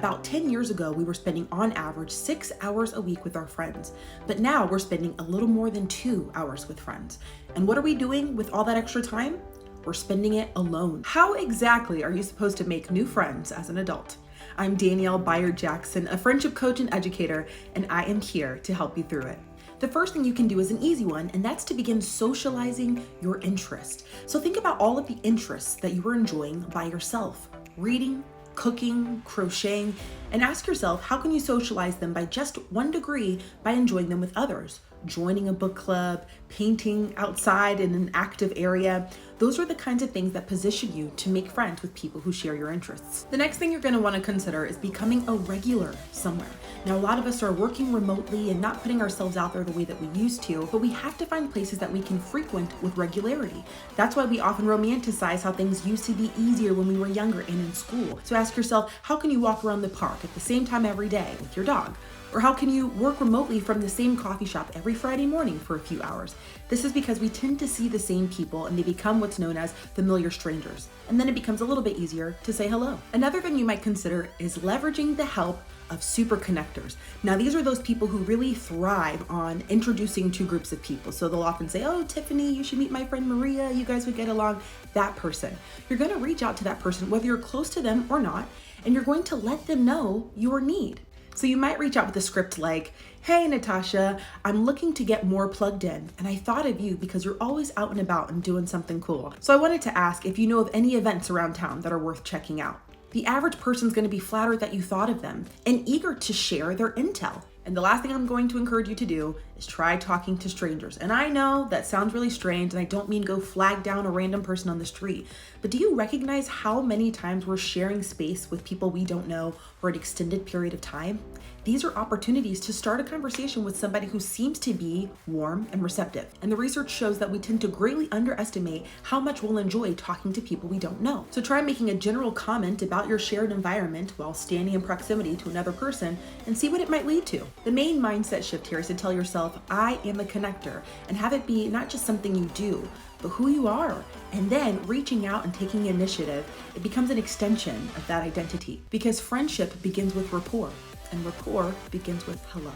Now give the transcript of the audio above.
About 10 years ago, we were spending on average 6 hours a week with our friends, but now we're spending a little more than 2 hours with friends. And what are we doing with all that extra time? We're spending it alone. How exactly are you supposed to make new friends as an adult? I'm Danielle Bayard Jackson, a friendship coach and educator, and I am here to help you through it. The first thing you can do is an easy one, and that's to begin socializing your interest. So think about all of the interests that you are enjoying by yourself: reading, cooking, crocheting, and ask yourself, how can you socialize them by just 1 degree by enjoying them with others? Joining a book club, painting outside in an active area. Those are the kinds of things that position you to make friends with people who share your interests. The next thing you're going to want to consider is becoming a regular somewhere. Now, a lot of us are working remotely and not putting ourselves out there the way that we used to, but we have to find places that we can frequent with regularity. That's why we often romanticize how things used to be easier when we were younger and in school. So ask yourself, how can you walk around the park at the same time every day with your dog? Or how can you work remotely from the same coffee shop every Friday morning for a few hours? This is because we tend to see the same people and they become what's known as familiar strangers. And then it becomes a little bit easier to say hello. Another thing you might consider is leveraging the help of super connectors. Now, these are those people who really thrive on introducing two groups of people. So they'll often say, oh, Tiffany, you should meet my friend Maria. You guys would get along. That person. You're going to reach out to that person, whether you're close to them or not, and you're going to let them know your need. So you might reach out with a script like, hey, Natasha, I'm looking to get more plugged in, and I thought of you because you're always out and about and doing something cool. So I wanted to ask if you know of any events around town that are worth checking out. The average person's going to be flattered that you thought of them and eager to share their intel. And the last thing I'm going to encourage you to do is try talking to strangers. And I know that sounds really strange, and I don't mean go flag down a random person on the street, but do you recognize how many times we're sharing space with people we don't know for an extended period of time? These are opportunities to start a conversation with somebody who seems to be warm and receptive. And the research shows that we tend to greatly underestimate how much we'll enjoy talking to people we don't know. So try making a general comment about your shared environment while standing in proximity to another person and see what it might lead to. The main mindset shift here is to tell yourself, I am a connector, and have it be not just something you do, but who you are. And then reaching out and taking initiative, it becomes an extension of that identity, because friendship begins with rapport, and rapport begins with hello.